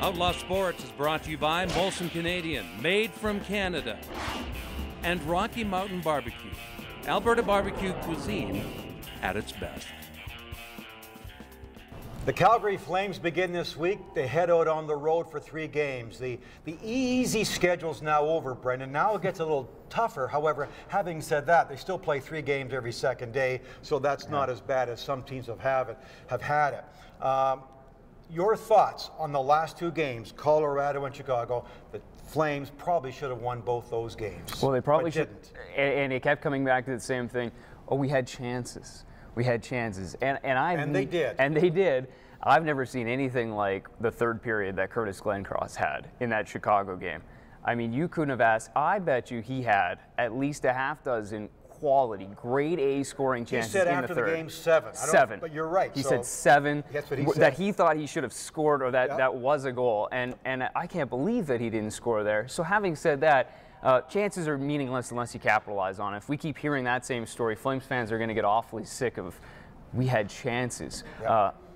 Outlaw Sports is brought to you by Molson Canadian, made from Canada, and Rocky Mountain Barbecue, Alberta barbecue cuisine at its best. The Calgary Flames begin this week. They head out on the road for 3 games. The easy schedule's now over, Brendan. Now it gets a little tougher. However, having said that, they still play 3 games every second day, so that's not as bad as some teams have had it. Your thoughts on the last 2 games, Colorado and Chicago? The Flames probably should have won both those games. Well, they probably didn't. And it kept coming back to the same thing. Oh, we had chances. We had chances, and they did. And they did. I've never seen anything like the third period that Curtis Glencross had in that Chicago game. I mean, you couldn't have asked. I bet you he had at least a half dozen quality, grade A scoring chances in the third. He said after the game 7. 7. But you're right. He said 7. That's what he said. That he thought he should have scored, or that was a goal. And I can't believe that he didn't score there. So having said that, chances are meaningless unless you capitalize on it. If we keep hearing that same story, Flames fans are going to get awfully sick of, we had chances.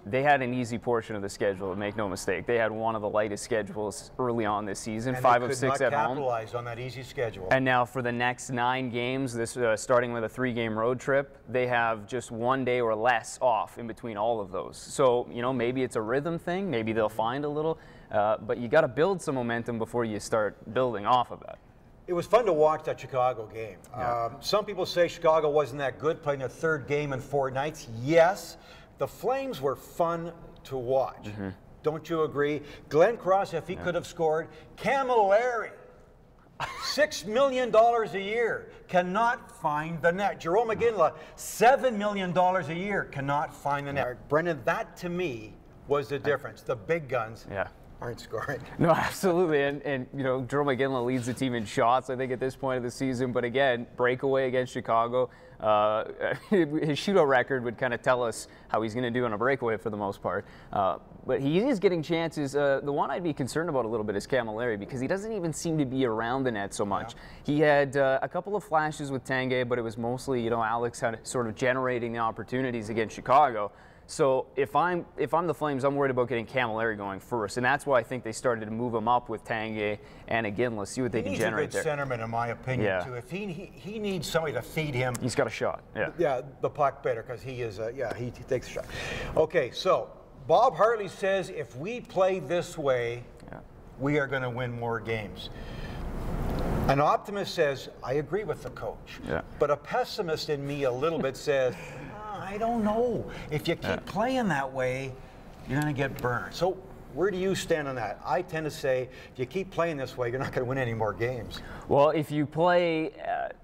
They had an easy portion of the schedule, make no mistake. They had one of the lightest schedules early on this season, and 5 of 6 at home. They could not capitalize on that easy schedule. And now for the next 9 games, this starting with a 3-game road trip, they have just 1 day or less off in between all of those. So, you know, maybe it's a rhythm thing. Maybe they'll find a little. But you got to build some momentum before you start building off of that. It was fun to watch that Chicago game. Some people say Chicago wasn't that good, playing a 3rd game in 4 nights. Yes, the Flames were fun to watch. Don't you agree? Glencross, if he could have scored. Camilleri, $6 million a year, cannot find the net. Jerome McGinley, $7 million a year, cannot find the net. Brendan, that to me was the difference. The big guns aren't scoring. No, absolutely. And you know, Jerome McGinley leads the team in shots, I think, at this point of the season. But again, breakaway against Chicago. His shootout record would kind of tell us how he's going to do on a breakaway for the most part. But he is getting chances. The one I'd be concerned about a little bit is Camilleri, because he doesn't even seem to be around the net so much. He had a couple of flashes with Tanguay, but it was mostly, you know, Alex had sort of generating the opportunities against Chicago. So if I'm the Flames, I'm worried about getting Camilleri going first, and that's why I think they started to move him up with Tanguay and Again. See what they can generate there. He's a good centerman, in my opinion, too. If he needs somebody to feed him, he's got a shot. The puck better, because he is. He takes a shot. Okay, so Bob Hartley says if we play this way, we are going to win more games. An optimist says, I agree with the coach. But a pessimist in me a little bit says, I don't know. If you keep playing that way, you're going to get burned. So where do you stand on that? I tend to say, if you keep playing this way, you're not going to win any more games. Well, if you play,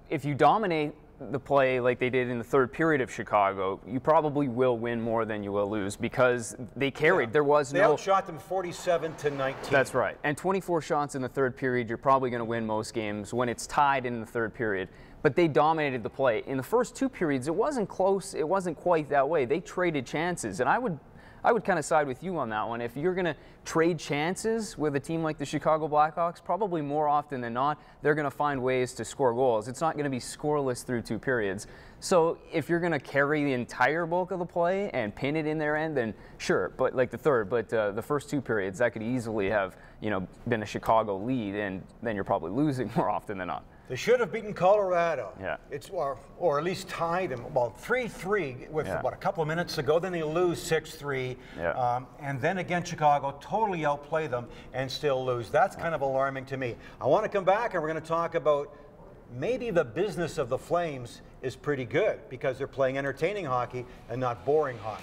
if you dominate the play like they did in the third period of Chicago, you probably will win more than you will lose, because they carried. There was They outshot them 47-19. That's right. And 24 shots in the third period, you're probably going to win most games when it's tied in the third period. But they dominated the play. In the first 2 periods, it wasn't close. It wasn't quite that way. They traded chances. And I would kind of side with you on that one. If you're going to trade chances with a team like the Chicago Blackhawks, probably more often than not, they're going to find ways to score goals. It's not going to be scoreless through 2 periods. So if you're going to carry the entire bulk of the play and pin it in their end, then sure. But like the third, the first 2 periods, that could easily have, you know, been a Chicago lead, and then you're probably losing more often than not. They should have beaten Colorado. It's or at least tied them. Well, 3-3 with what, a couple of minutes ago. Then they lose 6-3, and then again Chicago totally outplay them and still lose. That's kind of alarming to me. I want to come back and we're going to talk about maybe the business of the Flames is pretty good, because they're playing entertaining hockey and not boring hockey.